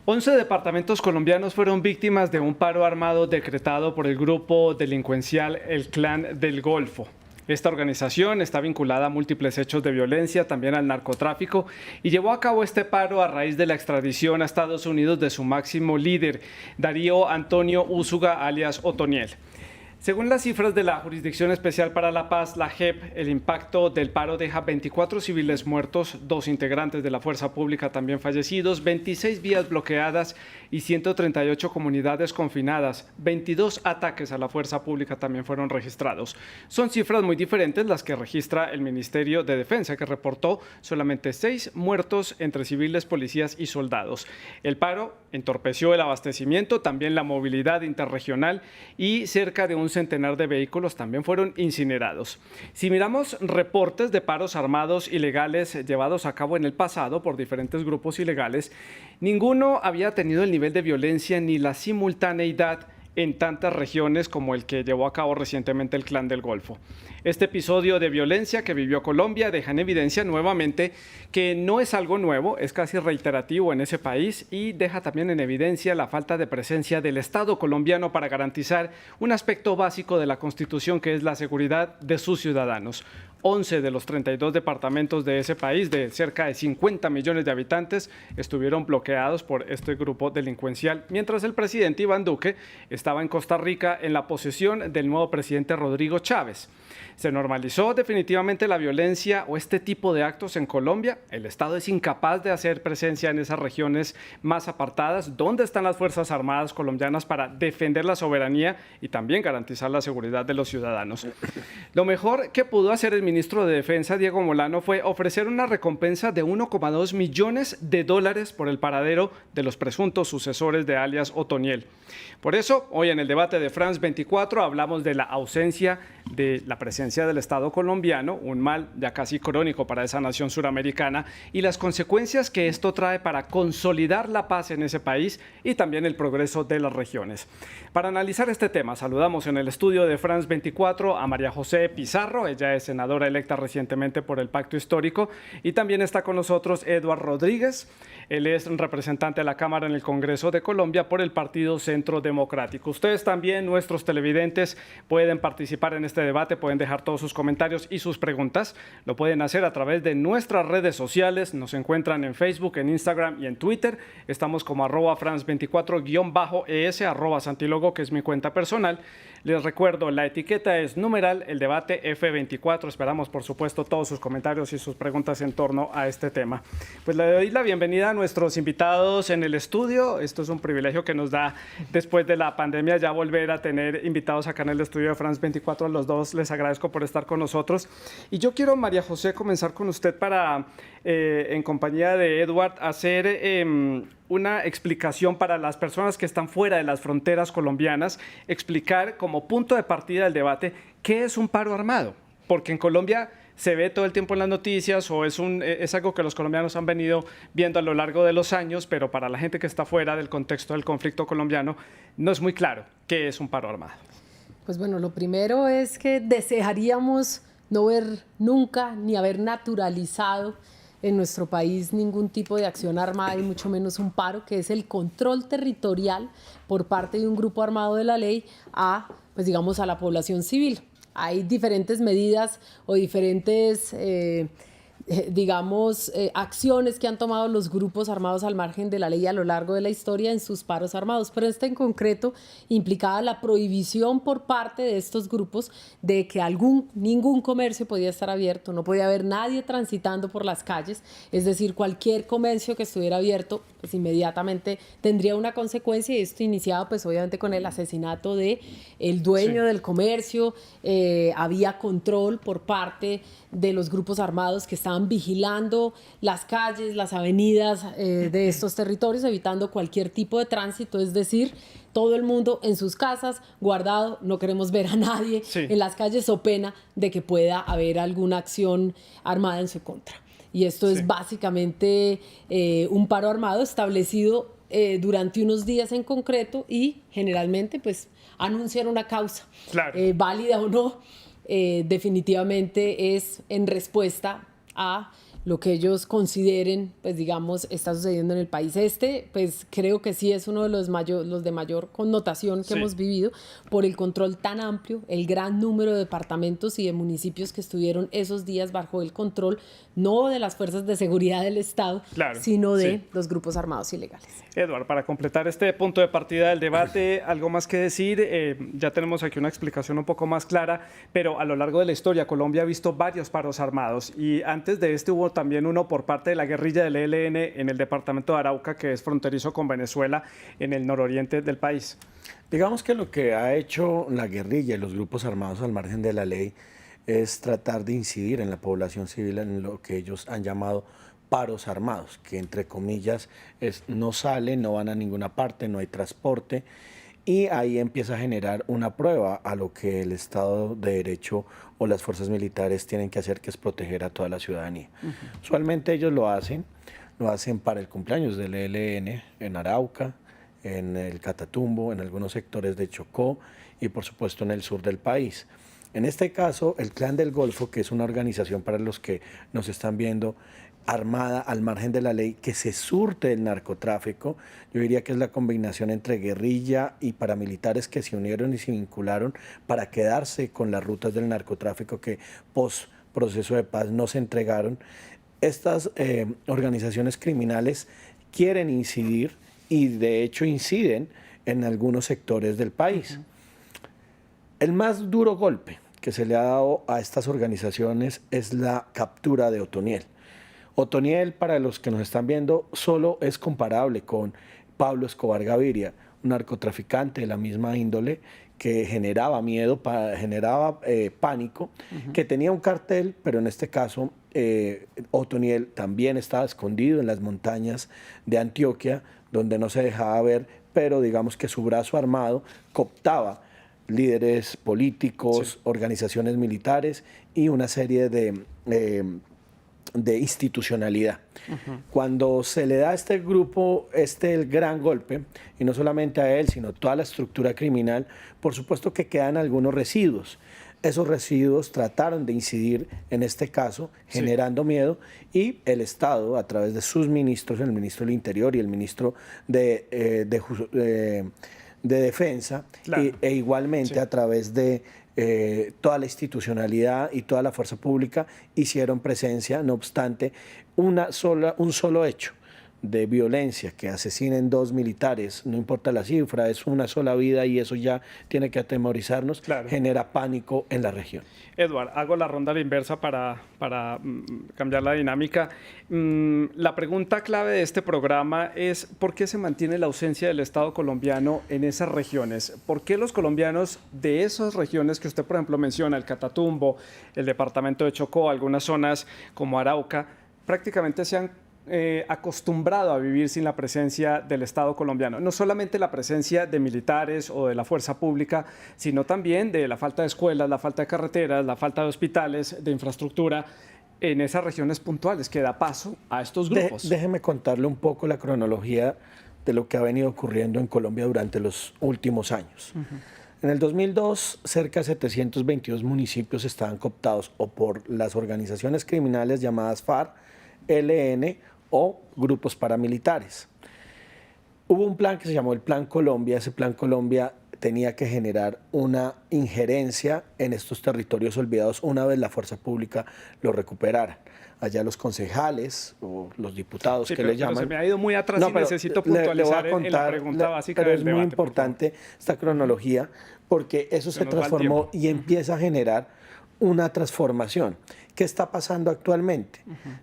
11 departamentos colombianos fueron víctimas de un paro armado decretado por el grupo delincuencial El Clan del Golfo. Esta organización está vinculada a múltiples hechos de violencia, también al narcotráfico, y llevó a cabo este paro a raíz de la extradición a Estados Unidos de su máximo líder, Darío Antonio Úsuga, alias Otoniel. Según las cifras de la Jurisdicción Especial para la Paz, la JEP, el impacto del paro deja 24 civiles muertos, 2 integrantes de la fuerza pública también fallecidos, 26 vías bloqueadas y 138 comunidades confinadas. 22 ataques a la fuerza pública también fueron registrados. Son cifras muy diferentes las que registra el Ministerio de Defensa, que reportó solamente 6 muertos entre civiles, policías y soldados. El paro entorpeció el abastecimiento, también la movilidad interregional, y cerca de un centenar de vehículos también fueron incinerados. Si miramos reportes de paros armados ilegales llevados a cabo en el pasado por diferentes grupos ilegales, ninguno había tenido el nivel de violencia ni la simultaneidad en tantas regiones como el que llevó a cabo recientemente el Clan del Golfo. Este episodio de violencia que vivió Colombia deja en evidencia nuevamente que no es algo nuevo, es casi reiterativo en ese país, y deja también en evidencia la falta de presencia del Estado colombiano para garantizar un aspecto básico de la Constitución, que es la seguridad de sus ciudadanos. 11 de los 32 departamentos de ese país, de cerca de 50 millones de habitantes, estuvieron bloqueados por este grupo delincuencial, mientras el presidente Iván Duque estaba en Costa Rica en la posesión del nuevo presidente Rodrigo Chávez. ¿Se normalizó definitivamente la violencia o este tipo de actos en Colombia? ¿El Estado es incapaz de hacer presencia en esas regiones más apartadas? ¿Dónde están las Fuerzas Armadas colombianas para defender la soberanía y también garantizar la seguridad de los ciudadanos? Lo mejor que pudo hacer el ministro de Defensa, Diego Molano, fue ofrecer una recompensa de 1,2 millones de dólares por el paradero de los presuntos sucesores de alias Otoniel. Por eso, hoy en el debate de France 24 hablamos de la ausencia de la presencia del Estado colombiano, un mal ya casi crónico para esa nación suramericana, y las consecuencias que esto trae para consolidar la paz en ese país y también el progreso de las regiones. Para analizar este tema, saludamos en el estudio de France 24 a María José Pizarro. Ella es senadora electa recientemente por el Pacto Histórico, y también está con nosotros Eduard Rodríguez. Él es representante de la Cámara en el Congreso de Colombia por el Partido Centro Democrático. Ustedes también, nuestros televidentes, pueden participar en este debate, pueden dejar todos sus comentarios y sus preguntas. Lo pueden hacer a través de nuestras redes sociales. Nos encuentran en Facebook, en Instagram y en Twitter. Estamos como @France24_ES, @Santilogo, que es mi cuenta personal. Les recuerdo, la etiqueta es numeral el debate F24. Esperamos, por supuesto, todos sus comentarios y sus preguntas en torno a este tema. Pues le doy la bienvenida a nuestros invitados en el estudio. Esto es un privilegio que nos da, después de la pandemia, ya volver a tener invitados acá en el estudio de France 24. A los dos les agradezco por estar con nosotros. Y yo quiero, María José, comenzar con usted para, en compañía de Eduard, hacer una explicación para las personas que están fuera de las fronteras colombianas, explicar como punto de partida del debate qué es un paro armado, porque en Colombia se ve todo el tiempo en las noticias, o es algo que los colombianos han venido viendo a lo largo de los años, pero para la gente que está fuera del contexto del conflicto colombiano no es muy claro qué es un paro armado. Pues bueno, lo primero es que desearíamos no ver nunca ni haber naturalizado en nuestro país ningún tipo de acción armada y mucho menos un paro, que es el control territorial por parte de un grupo armado de la ley a, pues digamos, a la población civil. Hay diferentes medidas o diferentes acciones que han tomado los grupos armados al margen de la ley a lo largo de la historia en sus paros armados, pero este en concreto implicaba la prohibición por parte de estos grupos de que ningún comercio podía estar abierto, no podía haber nadie transitando por las calles, es decir, cualquier comercio que estuviera abierto pues inmediatamente tendría una consecuencia, y esto iniciaba pues obviamente con el asesinato de el dueño del comercio. Había control por parte de los grupos armados que estaban vigilando las calles, las avenidas de estos territorios, evitando cualquier tipo de tránsito, es decir, todo el mundo en sus casas, guardado, no queremos ver a nadie en las calles, o pena de que pueda haber alguna acción armada en su contra. Y esto es básicamente un paro armado establecido durante unos días en concreto, y generalmente pues anuncian una causa, válida o no. Definitivamente es en respuesta a lo que ellos consideren, pues digamos, está sucediendo en el país. Pues creo que sí es uno de los de mayor connotación que hemos vivido por el control tan amplio, el gran número de departamentos y de municipios que estuvieron esos días bajo el control, no de las fuerzas de seguridad del Estado, sino de los grupos armados ilegales. Eduard, para completar este punto de partida del debate, algo más que decir, ya tenemos aquí una explicación un poco más clara, pero a lo largo de la historia Colombia ha visto varios paros armados y antes de este hubo también uno por parte de la guerrilla del ELN en el departamento de Arauca, que es fronterizo con Venezuela, en el nororiente del país. Digamos que lo que ha hecho la guerrilla y los grupos armados al margen de la ley es tratar de incidir en la población civil en lo que ellos han llamado paros armados, que entre comillas no salen, no van a ninguna parte, no hay transporte, y ahí empieza a generar una prueba a lo que el Estado de Derecho o las fuerzas militares tienen que hacer, que es proteger a toda la ciudadanía. Usualmente ellos lo hacen para el cumpleaños del ELN en Arauca, en el Catatumbo, en algunos sectores de Chocó y por supuesto en el sur del país. En este caso, el Clan del Golfo, que es una organización para los que nos están viendo, armada al margen de la ley, que se surte del narcotráfico, yo diría que es la combinación entre guerrilla y paramilitares que se unieron y se vincularon para quedarse con las rutas del narcotráfico que post proceso de paz no se entregaron. Estas organizaciones criminales quieren incidir y de hecho inciden en algunos sectores del país. El más duro golpe que se le ha dado a estas organizaciones es la captura de Otoniel. Otoniel, para los que nos están viendo, solo es comparable con Pablo Escobar Gaviria, un narcotraficante de la misma índole que generaba miedo, generaba pánico, que tenía un cartel, pero en este caso Otoniel también estaba escondido en las montañas de Antioquia, donde no se dejaba ver, pero digamos que su brazo armado cooptaba líderes políticos, organizaciones militares y una serie de institucionalidad. Cuando se le da a este grupo el gran golpe, y no solamente a él, sino a toda la estructura criminal, por supuesto que quedan algunos residuos. Esos residuos trataron de incidir en este caso, generando miedo, y el Estado, a través de sus ministros, el ministro del Interior y el ministro de Defensa, e igualmente a través de toda la institucionalidad y toda la fuerza pública hicieron presencia. No obstante, un solo hecho de violencia, que asesinen 2 militares, no importa la cifra, es una sola vida y eso ya tiene que atemorizarnos, genera pánico en la región. Eduard, hago la ronda a la inversa para cambiar la dinámica. La pregunta clave de este programa es ¿por qué se mantiene la ausencia del Estado colombiano en esas regiones? ¿Por qué los colombianos de esas regiones que usted, por ejemplo, menciona, el Catatumbo, el departamento de Chocó, algunas zonas como Arauca, prácticamente se han acostumbrado a vivir sin la presencia del Estado colombiano? No solamente la presencia de militares o de la fuerza pública, sino también de la falta de escuelas, la falta de carreteras, la falta de hospitales, de infraestructura en esas regiones puntuales que da paso a estos grupos. Déjeme contarle un poco la cronología de lo que ha venido ocurriendo en Colombia durante los últimos años. En el 2002, cerca de 722 municipios estaban cooptados o por las organizaciones criminales llamadas FARC, ELN o grupos paramilitares. Hubo un plan que se llamó el Plan Colombia. Ese Plan Colombia tenía que generar una injerencia en estos territorios olvidados una vez la fuerza pública lo recuperara. Allá los concejales o los diputados que le llaman... Pero se me ha ido muy atrás y necesito puntualizar en la pregunta básica del debate. Pero es muy importante esta cronología porque eso se transformó y empieza a generar una transformación. ¿Qué está pasando actualmente?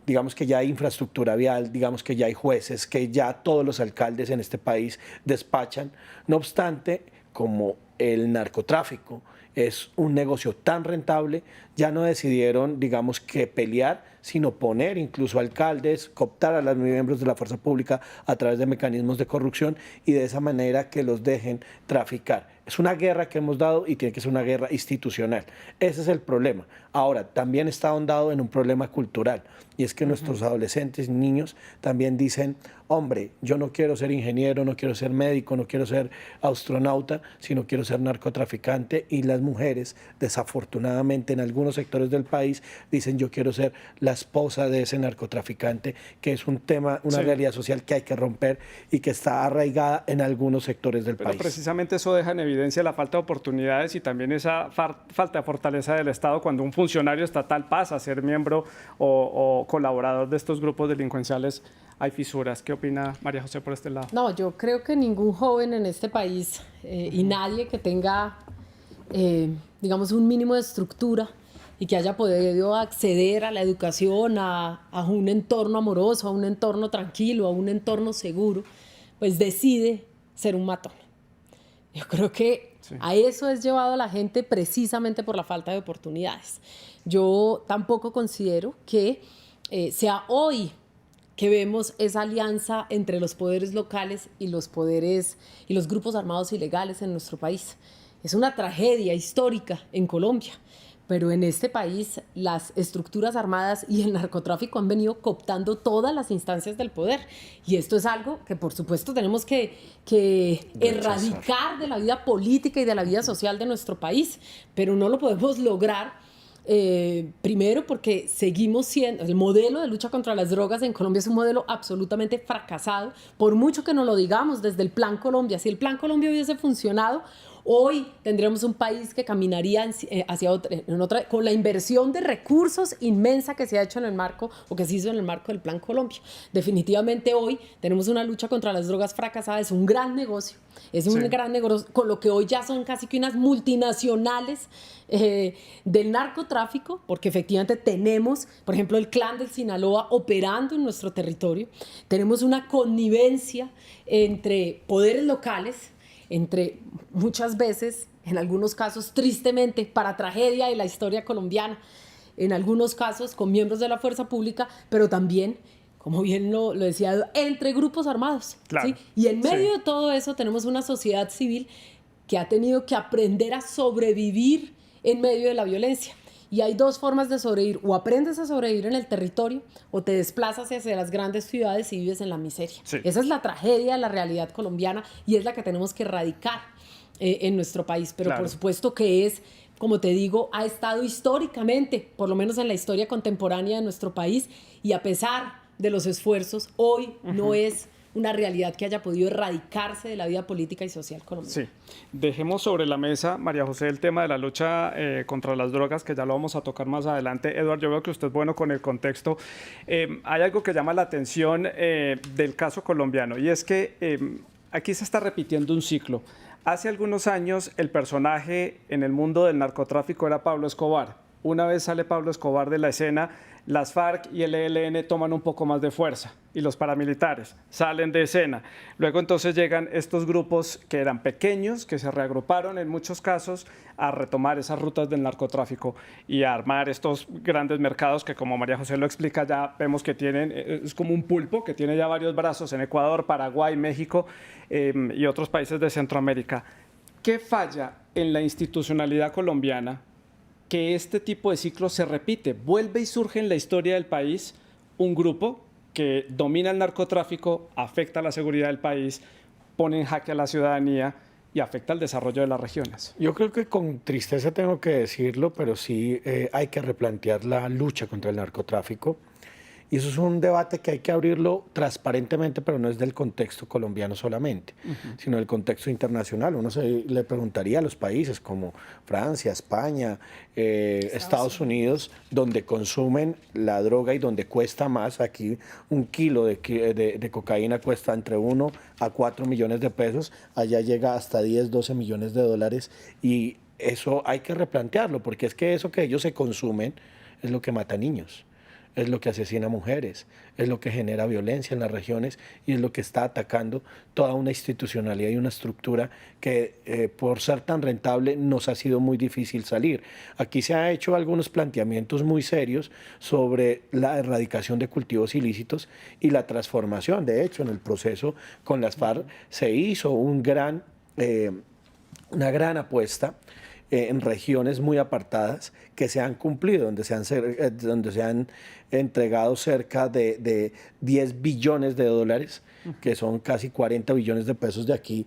Digamos que ya hay infraestructura vial, digamos que ya hay jueces, que ya todos los alcaldes en este país despachan. No obstante, como el narcotráfico es un negocio tan rentable, ya no decidieron, digamos, que pelear, sino poner incluso alcaldes, cooptar a los miembros de la fuerza pública a través de mecanismos de corrupción y de esa manera que los dejen traficar. Es una guerra que hemos dado y tiene que ser una guerra institucional. Ese es el problema. Ahora, también está ahondado en un problema cultural, y es que nuestros adolescentes, niños, también dicen, hombre, yo no quiero ser ingeniero, no quiero ser médico, no quiero ser astronauta, sino quiero ser narcotraficante, y las mujeres, desafortunadamente, en algunos sectores del país, dicen, yo quiero ser la esposa de ese narcotraficante, que es un tema, una realidad social que hay que romper y que está arraigada en algunos sectores del país. Precisamente eso deja en evidencia la falta de oportunidades y también esa falta de fortaleza del Estado cuando un funcionario estatal pasa a ser miembro o colaborador de estos grupos delincuenciales. Hay fisuras. ¿Qué opina María José por este lado? No, yo creo que ningún joven en este país y nadie que tenga, digamos, un mínimo de estructura y que haya podido acceder a la educación, a un entorno amoroso, a un entorno tranquilo, a un entorno seguro, pues decide ser un matón. Yo creo que a eso es llevado a la gente precisamente por la falta de oportunidades. Yo tampoco considero que sea hoy que vemos esa alianza entre los poderes locales y los poderes y los grupos armados ilegales en nuestro país. Es una tragedia histórica en Colombia, pero en este país las estructuras armadas y el narcotráfico han venido cooptando todas las instancias del poder, y esto es algo que por supuesto tenemos que erradicar de la vida política y de la vida social de nuestro país, pero no lo podemos lograr primero porque seguimos siendo, el modelo de lucha contra las drogas en Colombia es un modelo absolutamente fracasado, por mucho que nos lo digamos desde el Plan Colombia. Si el Plan Colombia hubiese funcionado, hoy tendríamos un país que caminaría hacia otra, con la inversión de recursos inmensa que se ha hecho en el marco, o que se hizo en el marco del Plan Colombia. Definitivamente hoy tenemos una lucha contra las drogas fracasada, es un gran negocio, gran negocio, con lo que hoy ya son casi que unas multinacionales del narcotráfico, porque efectivamente tenemos, por ejemplo, el clan del Sinaloa operando en nuestro territorio, tenemos una connivencia entre poderes locales, entre muchas veces, en algunos casos tristemente, para tragedia de la historia colombiana, en algunos casos con miembros de la fuerza pública, pero también, como bien lo decía, entre grupos armados. Claro. ¿Sí? Y en medio de todo eso tenemos una sociedad civil que ha tenido que aprender a sobrevivir en medio de la violencia. Y hay dos formas de sobrevivir: o aprendes a sobrevivir en el territorio, o te desplazas hacia las grandes ciudades y vives en la miseria. Sí. Esa es la tragedia de la realidad colombiana y es la que tenemos que erradicar en nuestro país. Pero por supuesto que es, como te digo, ha estado históricamente, por lo menos en la historia contemporánea de nuestro país, y a pesar de los esfuerzos, hoy no es una realidad que haya podido erradicarse de la vida política y social colombiana. Sí. Dejemos sobre la mesa, María José, el tema de la lucha contra las drogas, que ya lo vamos a tocar más adelante. Eduardo, yo veo que usted es bueno con el contexto. Hay algo que llama la atención del caso colombiano, y es que aquí se está repitiendo un ciclo. Hace algunos años el personaje en el mundo del narcotráfico era Pablo Escobar. Una vez sale Pablo Escobar de la escena, las FARC y el ELN toman un poco más de fuerza y los paramilitares salen de escena. Luego entonces llegan estos grupos que eran pequeños, que se reagruparon en muchos casos a retomar esas rutas del narcotráfico y a armar estos grandes mercados que, como María José lo explica, ya vemos que tienen, es como un pulpo que tiene ya varios brazos en Ecuador, Paraguay, México y otros países de Centroamérica. ¿Qué falla en la institucionalidad colombiana que este tipo de ciclo se repite? Vuelve y surge en la historia del país un grupo que domina el narcotráfico, afecta la seguridad del país, pone en jaque a la ciudadanía y afecta el desarrollo de las regiones. Yo creo que con tristeza tengo que decirlo, pero sí hay que replantear la lucha contra el narcotráfico. Y eso es un debate que hay que abrirlo transparentemente, pero no es del contexto colombiano solamente, sino del contexto internacional. Uno le preguntaría a los países como Francia, España, Estados Unidos, donde consumen la droga y donde cuesta más. Aquí un kilo de cocaína cuesta entre 1 a 4 millones de pesos, allá llega hasta 10, 12 millones de dólares, y eso hay que replantearlo, porque es que eso que ellos se consumen es lo que mata niños, es lo que asesina mujeres, es lo que genera violencia en las regiones y es lo que está atacando toda una institucionalidad y una estructura que por ser tan rentable nos ha sido muy difícil salir. Aquí se han hecho algunos planteamientos muy serios sobre la erradicación de cultivos ilícitos y la transformación. De hecho, en el proceso con las FARC se hizo un gran una gran apuesta en regiones muy apartadas que se han cumplido, donde se han entregado cerca de 10 billones de dólares, que son casi 40 billones de pesos de aquí,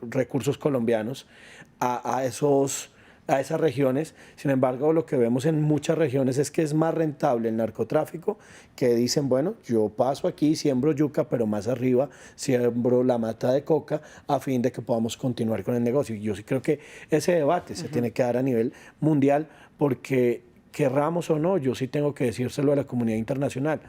recursos colombianos a esas regiones. Sin embargo, lo que vemos en muchas regiones es que es más rentable el narcotráfico, que dicen, bueno, yo paso aquí, siembro yuca, pero más arriba siembro la mata de coca a fin de que podamos continuar con el negocio. Y yo sí creo que ese debate se tiene que dar a nivel mundial, porque querramos o no, yo sí tengo que decírselo a la comunidad internacional.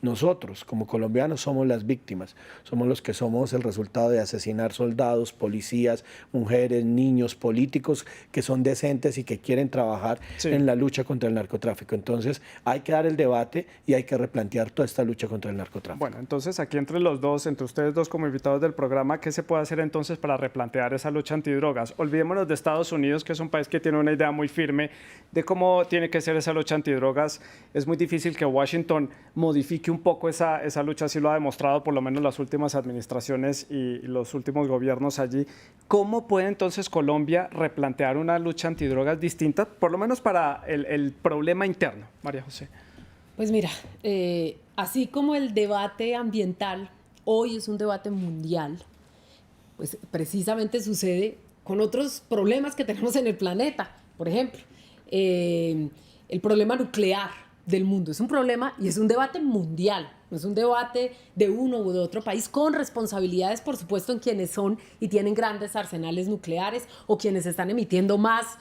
Nosotros, como colombianos, somos las víctimas, somos los que somos el resultado de asesinar soldados, policías, mujeres, niños, políticos que son decentes y que quieren trabajar en la lucha contra el narcotráfico. Entonces, hay que dar el debate y hay que replantear toda esta lucha contra el narcotráfico. Bueno, entonces aquí entre los dos, entre ustedes dos como invitados del programa, ¿qué se puede hacer entonces para replantear esa lucha antidrogas? Olvidémonos de Estados Unidos, que es un país que tiene una idea muy firme de cómo tiene que ser esa lucha antidrogas. Es muy difícil que Washington modifique un poco esa lucha, así lo ha demostrado por lo menos las últimas administraciones y los últimos gobiernos allí. ¿Cómo puede entonces Colombia replantear una lucha antidrogas distinta, por lo menos para el problema interno, María José? Pues mira, así como el debate ambiental hoy es un debate mundial, pues precisamente sucede con otros problemas que tenemos en el planeta. Por ejemplo, el problema nuclear del mundo es un problema y es un debate mundial, no es un debate de uno u de otro país, con responsabilidades, por supuesto, en quienes son y tienen grandes arsenales nucleares, o quienes están emitiendo más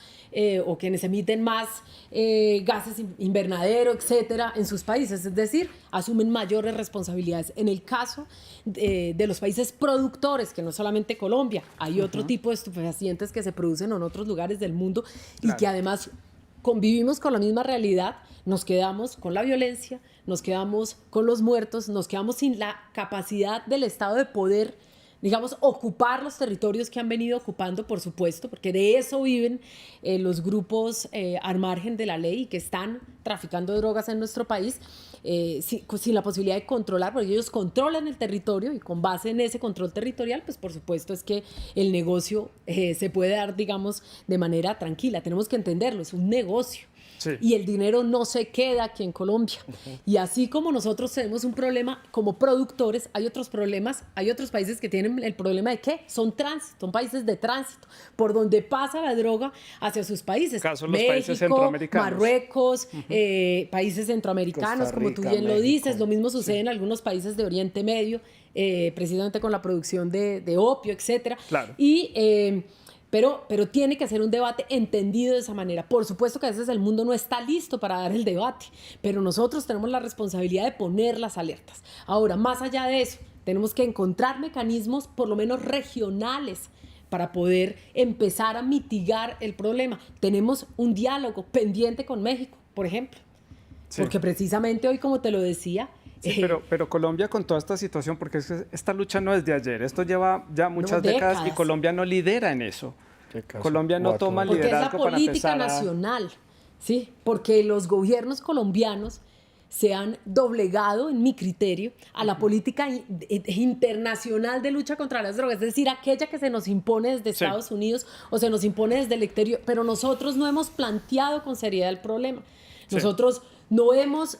o quienes emiten más gases invernadero, etcétera, en sus países. Es decir, asumen mayores responsabilidades. En el caso de los países productores, que no solamente Colombia, hay otro tipo de estupefacientes que se producen en otros lugares del mundo y que además convivimos con la misma realidad. Nos quedamos con la violencia, nos quedamos con los muertos, nos quedamos sin la capacidad del Estado de poder, digamos, ocupar los territorios que han venido ocupando, por supuesto, porque de eso viven los grupos al margen de la ley y que están traficando drogas en nuestro país, sin la posibilidad de controlar, porque ellos controlan el territorio y con base en ese control territorial, pues por supuesto es que el negocio se puede dar, digamos, de manera tranquila. Tenemos que entenderlo, es un negocio. Sí. Y el dinero no se queda aquí en Colombia. Y así como nosotros tenemos un problema como productores, hay otros problemas, hay otros países que tienen el problema de ¿qué? Son países de tránsito, por donde pasa la droga hacia sus países. Caso los México, países centroamericanos. Marruecos, países centroamericanos, Rica, como tú bien lo dices. Lo mismo sucede en algunos países de Oriente Medio, precisamente con la producción de opio, etcétera. Claro. Y pero tiene que ser un debate entendido de esa manera. Por supuesto que a veces el mundo no está listo para dar el debate, pero nosotros tenemos la responsabilidad de poner las alertas. Ahora, más allá de eso, tenemos que encontrar mecanismos, por lo menos regionales, para poder empezar a mitigar el problema. Tenemos un diálogo pendiente con México, por ejemplo, porque precisamente hoy, como te lo decía, sí, pero Colombia con toda esta situación, porque esta lucha no es de ayer, esto lleva ya muchas décadas y Colombia no lidera en eso. Colombia no toma liderazgo para empezar porque es la política nacional, ¿sí? Porque los gobiernos colombianos se han doblegado, en mi criterio, a la política internacional de lucha contra las drogas, es decir, aquella que se nos impone desde Estados Unidos o se nos impone desde el exterior, pero nosotros no hemos planteado con seriedad el problema. Nosotros no hemos,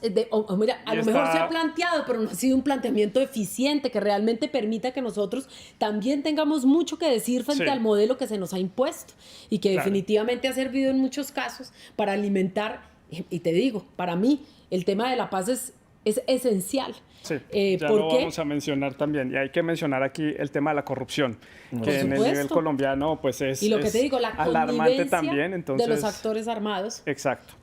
mira, a lo mejor se ha planteado, pero no ha sido un planteamiento eficiente que realmente permita que nosotros también tengamos mucho que decir frente al modelo que se nos ha impuesto y que definitivamente ha servido en muchos casos para alimentar, y te digo, para mí el tema de la paz es esencial. Sí, ya lo vamos a mencionar también. Y hay que mencionar aquí el tema de la corrupción, que en el nivel colombiano pues es, y lo que te digo, la alarmante también. Entonces, de los actores armados. Exacto.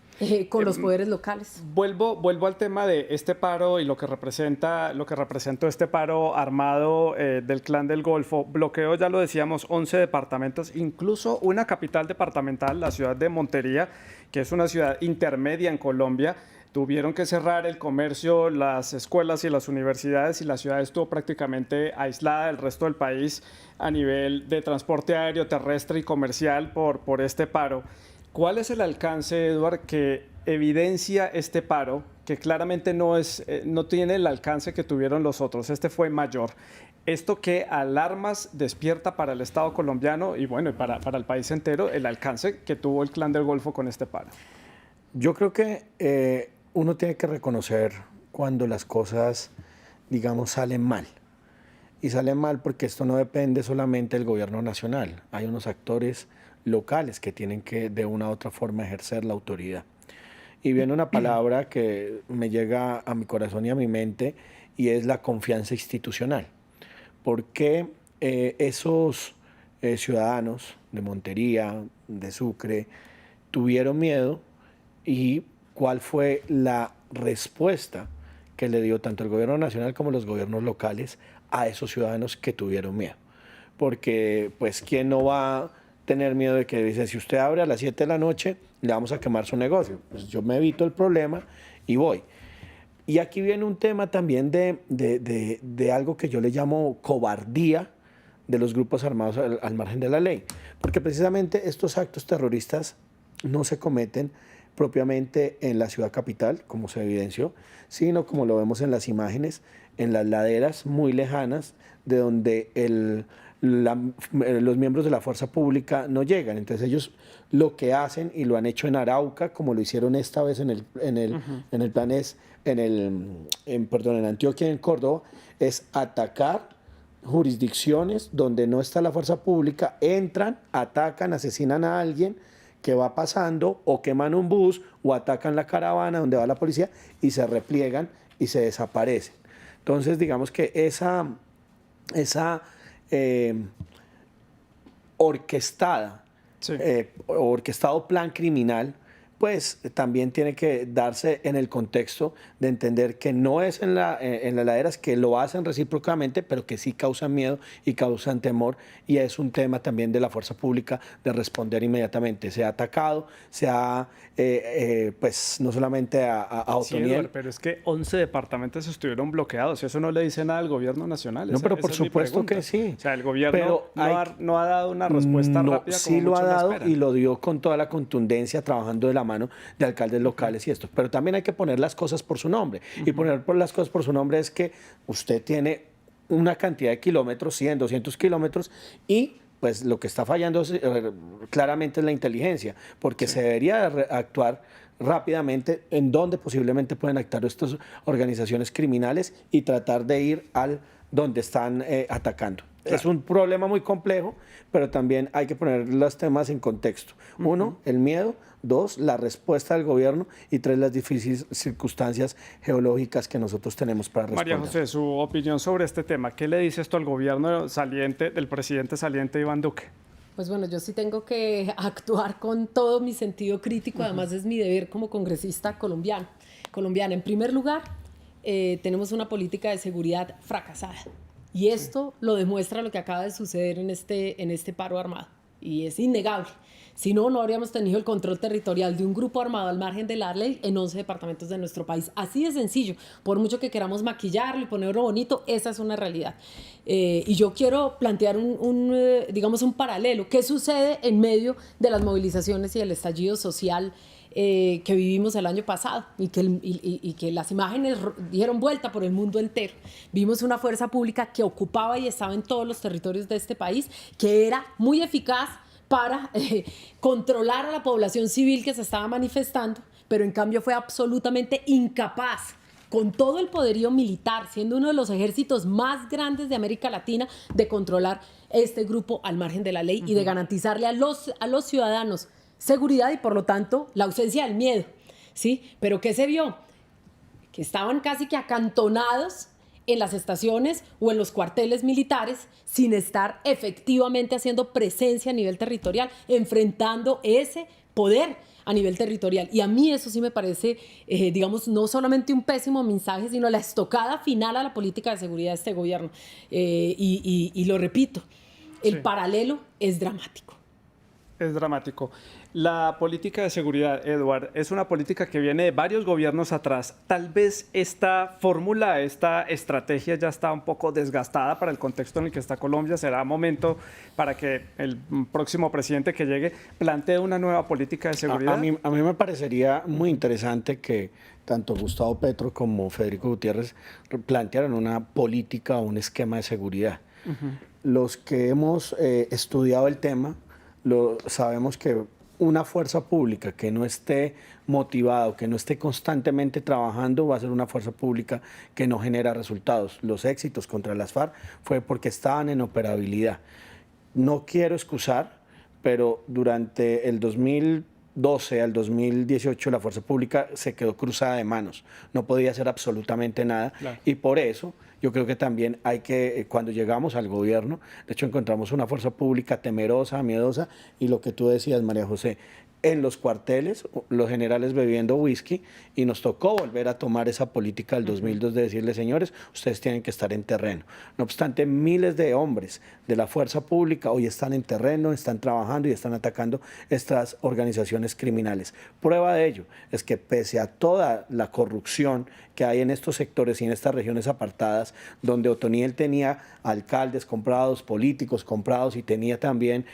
Con los poderes locales. Vuelvo al tema de este paro y lo que representó este paro armado del Clan del Golfo. Bloqueo, ya lo decíamos, 11 departamentos, incluso una capital departamental, la ciudad de Montería, que es una ciudad intermedia en Colombia. Tuvieron que cerrar el comercio, las escuelas y las universidades, y la ciudad estuvo prácticamente aislada del resto del país a nivel de transporte aéreo, terrestre y comercial por este paro. ¿Cuál es el alcance, Eduard, que evidencia este paro, que claramente no tiene el alcance que tuvieron los otros? Este fue mayor. Esto que alarmas despierta para el Estado colombiano y bueno, y para el país entero, el alcance que tuvo el Clan del Golfo con este paro. Yo creo que uno tiene que reconocer cuando las cosas, digamos, salen mal. Y salen mal porque esto no depende solamente del gobierno nacional. Hay unos actores locales que tienen que de una u otra forma ejercer la autoridad. Y viene una palabra que me llega a mi corazón y a mi mente y es la confianza institucional. Porque esos ciudadanos de Montería, de Sucre, tuvieron miedo y cuál fue la respuesta que le dio tanto el gobierno nacional como los gobiernos locales a esos ciudadanos que tuvieron miedo. Porque, pues, ¿quién no va a tener miedo de que dice, si usted abre a las 7 de la noche, le vamos a quemar su negocio? Pues yo me evito el problema y voy. Y aquí viene un tema también de algo que yo le llamo cobardía de los grupos armados al margen de la ley. Porque precisamente estos actos terroristas no se cometen propiamente en la ciudad capital, como se evidenció, sino como lo vemos en las imágenes, en las laderas muy lejanas, de donde los miembros de la fuerza pública no llegan. Entonces ellos lo que hacen, y lo han hecho en Arauca, como lo hicieron esta vez en Antioquia y en Córdoba, es atacar jurisdicciones donde no está la fuerza pública, entran, atacan, asesinan a alguien que va pasando, o queman un bus, o atacan la caravana donde va la policía, y se repliegan y se desaparecen. Entonces, digamos que orquestado plan criminal, pues también tiene que darse en el contexto de entender que no es en las laderas, que lo hacen recíprocamente, pero que sí causan miedo y causan temor, y es un tema también de la fuerza pública de responder inmediatamente. Se ha atacado, se ha, pues no solamente a Otoniel. Sí, pero es que 11 departamentos estuvieron bloqueados, y eso no le dice nada al gobierno nacional. No, pero por supuesto que sí. O sea, el gobierno no ha dado una respuesta rápida. Sí lo ha dado, y lo dio con toda la contundencia, trabajando de la mano de alcaldes locales y esto. Pero también hay que poner las cosas por su nombre. Y poner las cosas por su nombre es que usted tiene una cantidad de kilómetros, 100, 200 kilómetros, y pues lo que está fallando claramente es la inteligencia, porque se debería actuar rápidamente en donde posiblemente pueden actuar estas organizaciones criminales y tratar de ir al donde están atacando. Claro. Es un problema muy complejo, pero también hay que poner los temas en contexto. Uno, el miedo. Dos, la respuesta del gobierno. Y tres, las difíciles circunstancias geológicas que nosotros tenemos para responder. María José, su opinión sobre este tema. ¿Qué le dice esto al gobierno saliente, del presidente saliente Iván Duque? Pues bueno, yo sí tengo que actuar con todo mi sentido crítico. Además, es mi deber como congresista colombiana. En primer lugar, tenemos una política de seguridad fracasada. Y esto lo demuestra lo que acaba de suceder en este paro armado. Y es innegable. Si no, no habríamos tenido el control territorial de un grupo armado al margen de la ley en 11 departamentos de nuestro país. Así de sencillo. Por mucho que queramos maquillarlo y ponerlo bonito, esa es una realidad. Y yo quiero plantear digamos, un paralelo. ¿Qué sucede en medio de las movilizaciones y el estallido social que vivimos el año pasado y que las imágenes dieron vuelta por el mundo entero? Vimos una fuerza pública que ocupaba y estaba en todos los territorios de este país, que era muy eficaz para controlar a la población civil que se estaba manifestando, pero en cambio fue absolutamente incapaz, con todo el poderío militar, siendo uno de los ejércitos más grandes de América Latina, de controlar este grupo al margen de la ley y de garantizarle a los ciudadanos seguridad y, por lo tanto, la ausencia del miedo, ¿sí? Pero ¿qué se vio? Que estaban casi que acantonados en las estaciones o en los cuarteles militares sin estar efectivamente haciendo presencia a nivel territorial, enfrentando ese poder a nivel territorial. Y a mí eso sí me parece, digamos, no solamente un pésimo mensaje, sino la estocada final a la política de seguridad de este gobierno. Y lo repito, el paralelo es dramático. Es dramático. La política de seguridad, Edward, es una política que viene de varios gobiernos atrás. Tal vez esta fórmula, esta estrategia ya está un poco desgastada para el contexto en el que está Colombia. ¿Será momento para que el próximo presidente que llegue plantee una nueva política de seguridad? A mí me parecería muy interesante que tanto Gustavo Petro como Federico Gutiérrez plantearon una política o un esquema de seguridad. Los que hemos estudiado el tema, sabemos que una fuerza pública que no esté motivada o que no esté constantemente trabajando va a ser una fuerza pública que no genera resultados. Los éxitos contra las FARC fue porque estaban en operabilidad. No quiero excusar, pero durante el 2012 al 2018 la fuerza pública se quedó cruzada de manos, no podía hacer absolutamente nada. Claro. Y por eso yo creo que también hay que, cuando llegamos al gobierno, de hecho encontramos una fuerza pública temerosa, miedosa, y lo que tú decías, María José, en los cuarteles, los generales bebiendo whisky, y nos tocó volver a tomar esa política del 2002 de decirle, señores, ustedes tienen que estar en terreno. No obstante, miles de hombres de la fuerza pública hoy están en terreno, están trabajando y están atacando estas organizaciones criminales. Prueba de ello es que pese a toda la corrupción que hay en estos sectores y en estas regiones apartadas, donde Otoniel tenía alcaldes comprados, políticos comprados y tenía también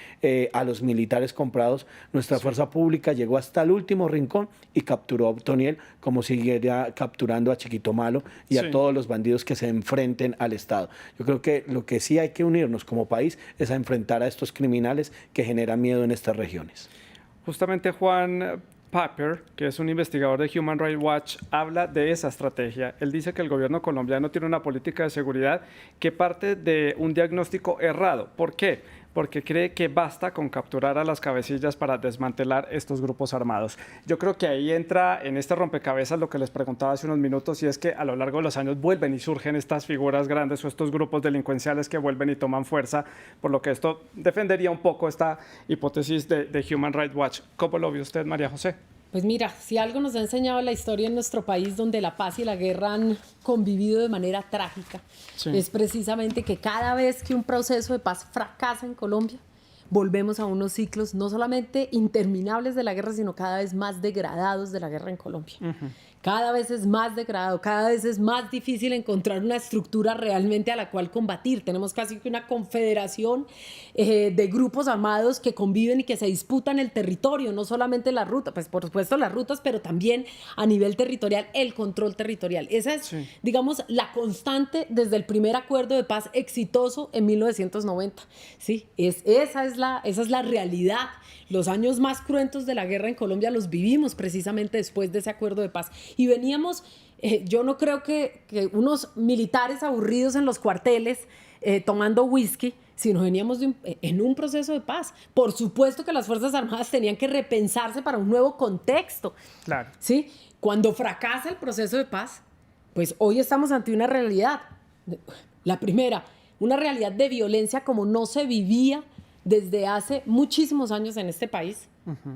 a los militares comprados, nuestra fuerza pública llegó hasta el último rincón y capturó a Otoniel, como siguiera capturando a Chiquito Malo y a todos los bandidos que se enfrenten al Estado. Yo creo que lo que sí hay que unirnos como país es a enfrentar a estos criminales que generan miedo en estas regiones. Justamente Juan Paper, que es un investigador de Human Rights Watch, habla de esa estrategia. Él dice que el gobierno colombiano tiene una política de seguridad que parte de un diagnóstico errado. ¿Por qué? Porque cree que basta con capturar a las cabecillas para desmantelar estos grupos armados. Yo creo que ahí entra en este rompecabezas lo que les preguntaba hace unos minutos, y es que a lo largo de los años vuelven y surgen estas figuras grandes o estos grupos delincuenciales que vuelven y toman fuerza, por lo que esto defendería un poco esta hipótesis de Human Rights Watch. ¿Cómo lo vio usted, María José? Pues mira, si algo nos ha enseñado la historia en nuestro país, donde la paz y la guerra han convivido de manera trágica, es precisamente que cada vez que un proceso de paz fracasa en Colombia, volvemos a unos ciclos no solamente interminables de la guerra, sino cada vez más degradados de la guerra en Colombia. Cada vez es más degradado, cada vez es más difícil encontrar una estructura realmente a la cual combatir. Tenemos casi que una confederación de grupos armados que conviven y que se disputan el territorio, no solamente la ruta, pues por supuesto las rutas, pero también a nivel territorial, el control territorial. Esa es, digamos, la constante desde el primer acuerdo de paz exitoso en 1990. ¿Sí? Esa es la realidad. Los años más cruentos de la guerra en Colombia los vivimos precisamente después de ese acuerdo de paz. Y veníamos, yo no creo que unos militares aburridos en los cuarteles tomando whisky, sino veníamos en un proceso de paz. Por supuesto que las Fuerzas Armadas tenían que repensarse para un nuevo contexto. Claro. ¿Sí? Cuando fracasa el proceso de paz, pues hoy estamos ante una realidad. La primera, una realidad de violencia como no se vivía desde hace muchísimos años en este país.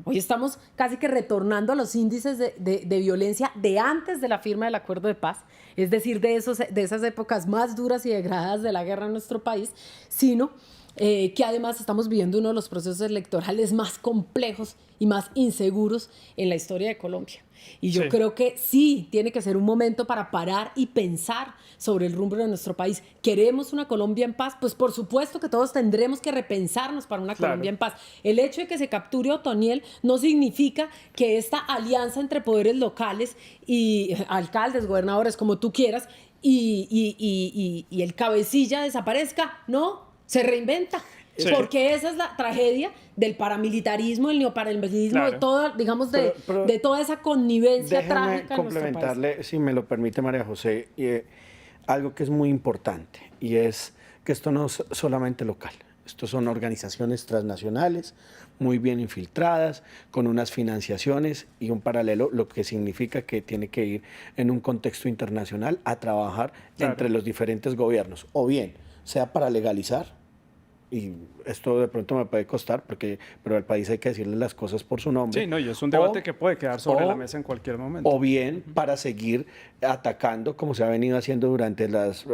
Hoy estamos casi que retornando a los índices de violencia de antes de la firma del acuerdo de paz, es decir, de esas épocas más duras y degradadas de la guerra en nuestro país, sino que además estamos viviendo uno de los procesos electorales más complejos y más inseguros en la historia de Colombia. Y yo creo que sí, tiene que ser un momento para parar y pensar sobre el rumbo de nuestro país. ¿Queremos una Colombia en paz? Pues por supuesto que todos tendremos que repensarnos para una Colombia en paz. El hecho de que se capture a Otoniel no significa que esta alianza entre poderes locales y alcaldes, gobernadores, como tú quieras, y el cabecilla desaparezca. No, se reinventa. Sí. Porque esa es la tragedia del paramilitarismo, el neoparamilitarismo, claro, de toda, digamos, de toda esa connivencia trágica en nuestro país. Complementarle, si me lo permite, María José, algo que es muy importante, y es que esto no es solamente local. Estos son organizaciones transnacionales muy bien infiltradas, con unas financiaciones y un paralelo, lo que significa que tiene que ir en un contexto internacional a trabajar entre los diferentes gobiernos, o bien sea para legalizar, y esto de pronto me puede costar, pero al país hay que decirle las cosas por su nombre. Sí, no, y es un debate que puede quedar sobre la mesa en cualquier momento. O bien para seguir atacando, como se ha venido haciendo durante los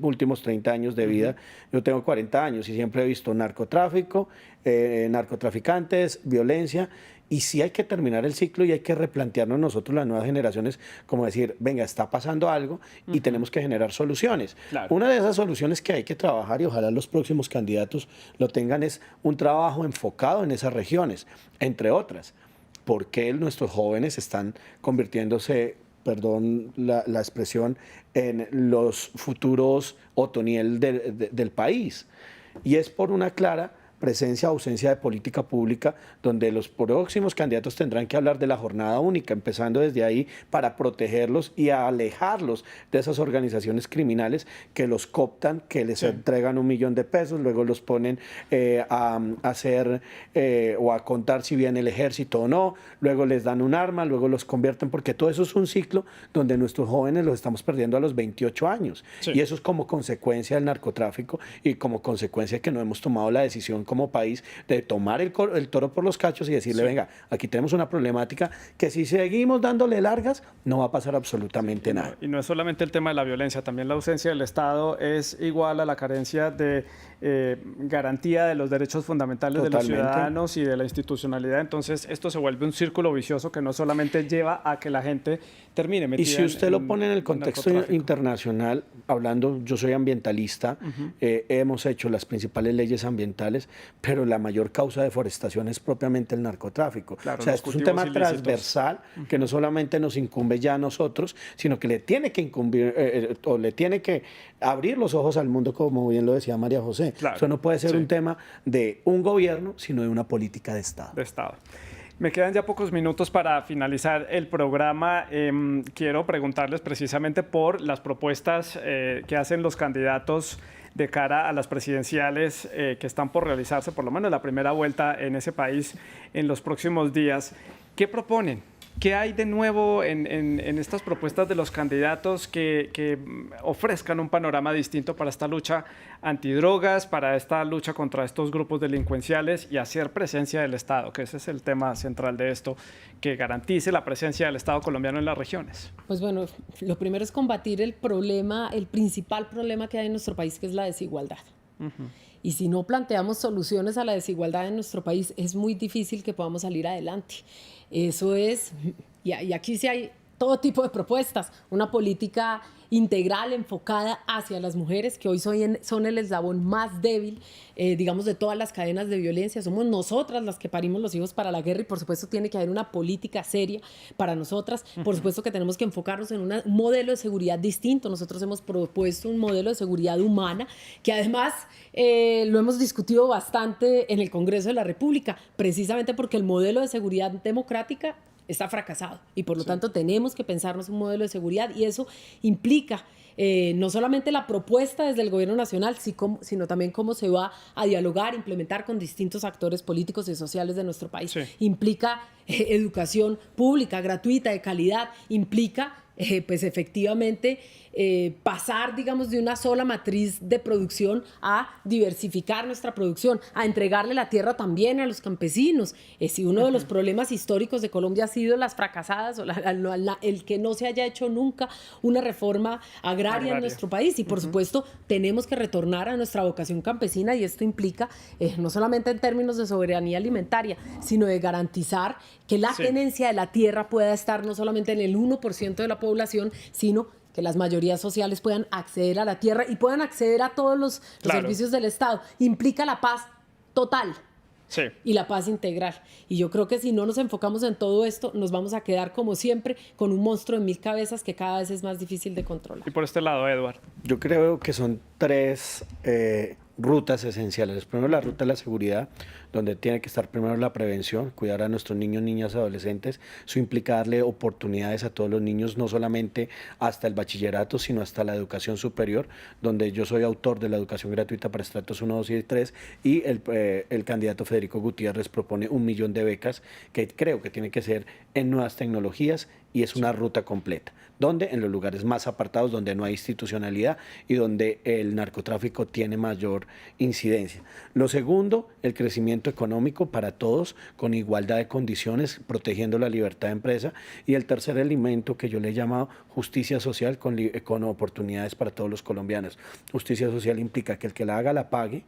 últimos 30 años de vida. Yo tengo 40 años y siempre he visto narcotráfico, narcotraficantes, violencia. Y sí hay que terminar el ciclo y hay que replantearnos nosotros, las nuevas generaciones, como decir, venga, está pasando algo y tenemos que generar soluciones. Claro. Una de esas soluciones que hay que trabajar, y ojalá los próximos candidatos lo tengan, es un trabajo enfocado en esas regiones, entre otras. ¿Por qué nuestros jóvenes están convirtiéndose perdón la expresión, en los futuros otoniel del país. Y es por una clara presencia o ausencia de política pública, donde los próximos candidatos tendrán que hablar de la jornada única, empezando desde ahí para protegerlos y alejarlos de esas organizaciones criminales que los cooptan, que les entregan $1 millón de pesos, luego los ponen a hacer o a contar si viene el ejército o no, luego les dan un arma, luego los convierten, porque todo eso es un ciclo donde nuestros jóvenes los estamos perdiendo a los 28 años. Sí. Y eso es como consecuencia del narcotráfico y como consecuencia que no hemos tomado la decisión como país de tomar el toro por los cachos y decirle, venga, aquí tenemos una problemática que si seguimos dándole largas no va a pasar absolutamente nada. Y no es solamente el tema de la violencia, también la ausencia del Estado es igual a la carencia de garantía de los derechos fundamentales de los ciudadanos y de la institucionalidad. Entonces esto se vuelve un círculo vicioso que no solamente lleva a que la gente termine metida. Y si usted lo pone en el contexto internacional, hablando, yo soy ambientalista, hemos hecho las principales leyes ambientales, pero la mayor causa de deforestación es propiamente el narcotráfico. Claro, o sea, esto es un tema transversal que no solamente nos incumbe ya a nosotros, sino que le tiene que incumbir o le tiene que abrir los ojos al mundo, como bien lo decía María José. Claro, eso no puede ser un tema de un gobierno, sino de una política de Estado. Me quedan ya pocos minutos para finalizar el programa. Quiero preguntarles precisamente por las propuestas que hacen los candidatos de cara a las presidenciales que están por realizarse, por lo menos la primera vuelta en ese país en los próximos días. ¿Qué proponen? ¿Qué hay de nuevo en estas propuestas de los candidatos que ofrezcan un panorama distinto para esta lucha antidrogas, para esta lucha contra estos grupos delincuenciales y hacer presencia del Estado, que ese es el tema central de esto, que garantice la presencia del Estado colombiano en las regiones? Pues bueno, lo primero es combatir el problema, el principal problema que hay en nuestro país, que es la desigualdad. Y si no planteamos soluciones a la desigualdad en nuestro país, es muy difícil que podamos salir adelante. Eso es, y aquí sí hay todo tipo de propuestas, una política integral enfocada hacia las mujeres, que hoy son el eslabón más débil, digamos, de todas las cadenas de violencia. Somos nosotras las que parimos los hijos para la guerra y por supuesto tiene que haber una política seria para nosotras. Por supuesto que tenemos que enfocarnos en un modelo de seguridad distinto. Nosotros hemos propuesto un modelo de seguridad humana que además lo hemos discutido bastante en el Congreso de la República, precisamente porque el modelo de seguridad democrática está fracasado y por lo tanto tenemos que pensarnos un modelo de seguridad y eso implica no solamente la propuesta desde el gobierno nacional, sino también cómo se va a dialogar, implementar con distintos actores políticos y sociales de nuestro país. Implica educación pública, gratuita, de calidad, implica pues efectivamente pasar, digamos, de una sola matriz de producción a diversificar nuestra producción, a entregarle la tierra también a los campesinos. Si uno de los problemas históricos de Colombia ha sido las fracasadas o el que no se haya hecho nunca una reforma agraria en nuestro país y por supuesto tenemos que retornar a nuestra vocación campesina y esto implica no solamente en términos de soberanía alimentaria, sino de garantizar que la tenencia de la tierra pueda estar no solamente en el 1% de la población, sino que las mayorías sociales puedan acceder a la tierra y puedan acceder a todos los servicios del Estado. Implica la paz total y la paz integral. Y yo creo que si no nos enfocamos en todo esto, nos vamos a quedar, como siempre, con un monstruo de 1000 cabezas que cada vez es más difícil de controlar. Y por este lado, Edward. Yo creo que son tres rutas esenciales. Primero, la ruta de la seguridad, donde tiene que estar primero la prevención, cuidar a nuestros niños, niñas, adolescentes. Eso implica darle oportunidades a todos los niños, no solamente hasta el bachillerato, sino hasta la educación superior, donde yo soy autor de la educación gratuita para estratos 1, 2 y 3, y el candidato Federico Gutiérrez propone 1 millón de becas, que creo que tiene que ser en nuevas tecnologías, y es una ruta completa, donde en los lugares más apartados, donde no hay institucionalidad y donde el narcotráfico tiene mayor incidencia. Lo segundo, el crecimiento económico para todos, con igualdad de condiciones, protegiendo la libertad de empresa. Y el tercer elemento que yo le he llamado justicia social con oportunidades para todos los colombianos. Justicia social implica que el que la haga la pague,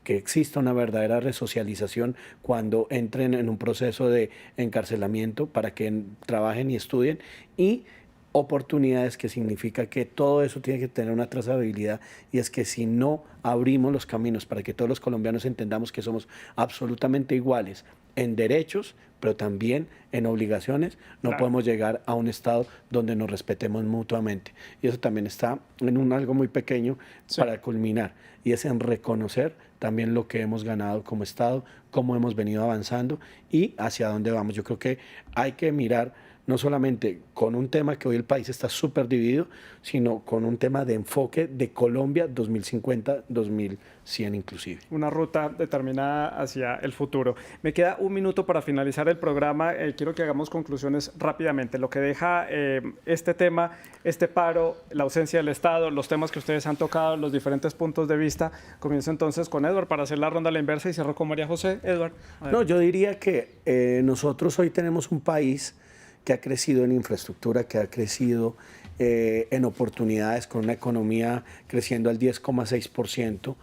que exista una verdadera resocialización cuando entren en un proceso de encarcelamiento para que trabajen y estudien, y oportunidades, que significa que todo eso tiene que tener una trazabilidad, y es que si no abrimos los caminos para que todos los colombianos entendamos que somos absolutamente iguales en derechos, pero también en obligaciones. No Claro. podemos llegar a un estado donde nos respetemos mutuamente. Y eso también está en un algo muy pequeño Sí. para culminar, y es en reconocer también lo que hemos ganado como estado, cómo hemos venido avanzando y hacia dónde vamos. Yo creo que hay que mirar no solamente con un tema que hoy el país está súper dividido, sino con un tema de enfoque de Colombia 2050, 2100 inclusive. Una ruta determinada hacia el futuro. Me queda un minuto para finalizar el programa. Quiero que hagamos conclusiones rápidamente. Lo que deja este tema, este paro, la ausencia del Estado, los temas que ustedes han tocado, los diferentes puntos de vista. Comienzo entonces con Edward para hacer la ronda a la inversa y cierro con María José. Edward. No, yo diría que nosotros hoy tenemos un país que ha crecido en infraestructura, que ha crecido en oportunidades, con una economía creciendo al 10,6%.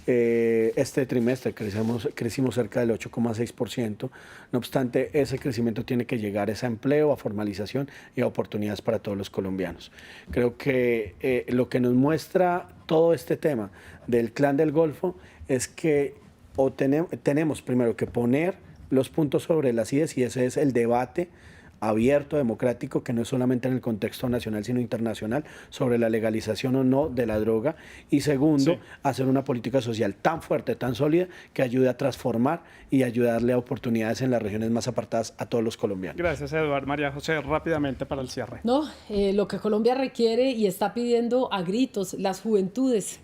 Este trimestre crecimos cerca del 8,6%. No obstante, ese crecimiento tiene que llegar a empleo, a formalización y a oportunidades para todos los colombianos. Creo que lo que nos muestra todo este tema del Clan del Golfo es que tenemos primero que poner los puntos sobre las IES, y ese es el debate abierto, democrático, que no es solamente en el contexto nacional, sino internacional, sobre la legalización o no de la droga. Y segundo, Sí. hacer una política social tan fuerte, tan sólida, que ayude a transformar y ayudarle a oportunidades en las regiones más apartadas a todos los colombianos. Gracias, Edward. María José, rápidamente para el cierre. No, lo que Colombia requiere y está pidiendo a gritos, las juventudes,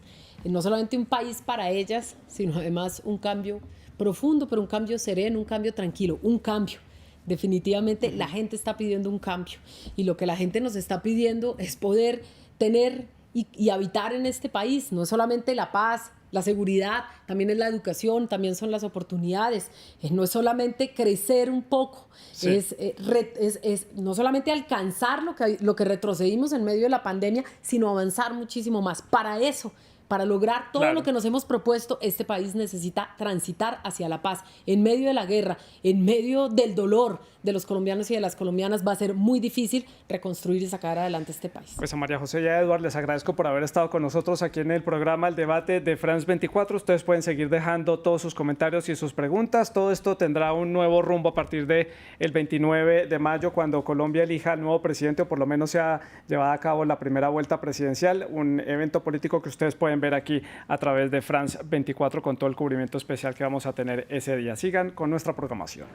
no solamente un país para ellas, sino además un cambio profundo, pero un cambio sereno, un cambio tranquilo, un cambio. Definitivamente la gente está pidiendo un cambio, y lo que la gente nos está pidiendo es poder tener y habitar en este país. No es solamente la paz, la seguridad, también es la educación, también son las oportunidades. No es solamente crecer un poco, Sí. es no solamente alcanzar lo que retrocedimos en medio de la pandemia, sino avanzar muchísimo más. Para eso, para lograr todo Claro. lo que nos hemos propuesto, este país necesita transitar hacia la paz. En medio de la guerra, en medio del dolor de los colombianos y de las colombianas, va a ser muy difícil reconstruir y sacar adelante este país. Pues a María José y a Edward les agradezco por haber estado con nosotros aquí en el programa El Debate de France 24. Ustedes pueden seguir dejando todos sus comentarios y sus preguntas. Todo esto tendrá un nuevo rumbo a partir del 29 de mayo, cuando Colombia elija al nuevo presidente, o por lo menos sea llevada a cabo la primera vuelta presidencial, un evento político que ustedes pueden ver aquí a través de France 24 con todo el cubrimiento especial que vamos a tener ese día. Sigan con nuestra programación.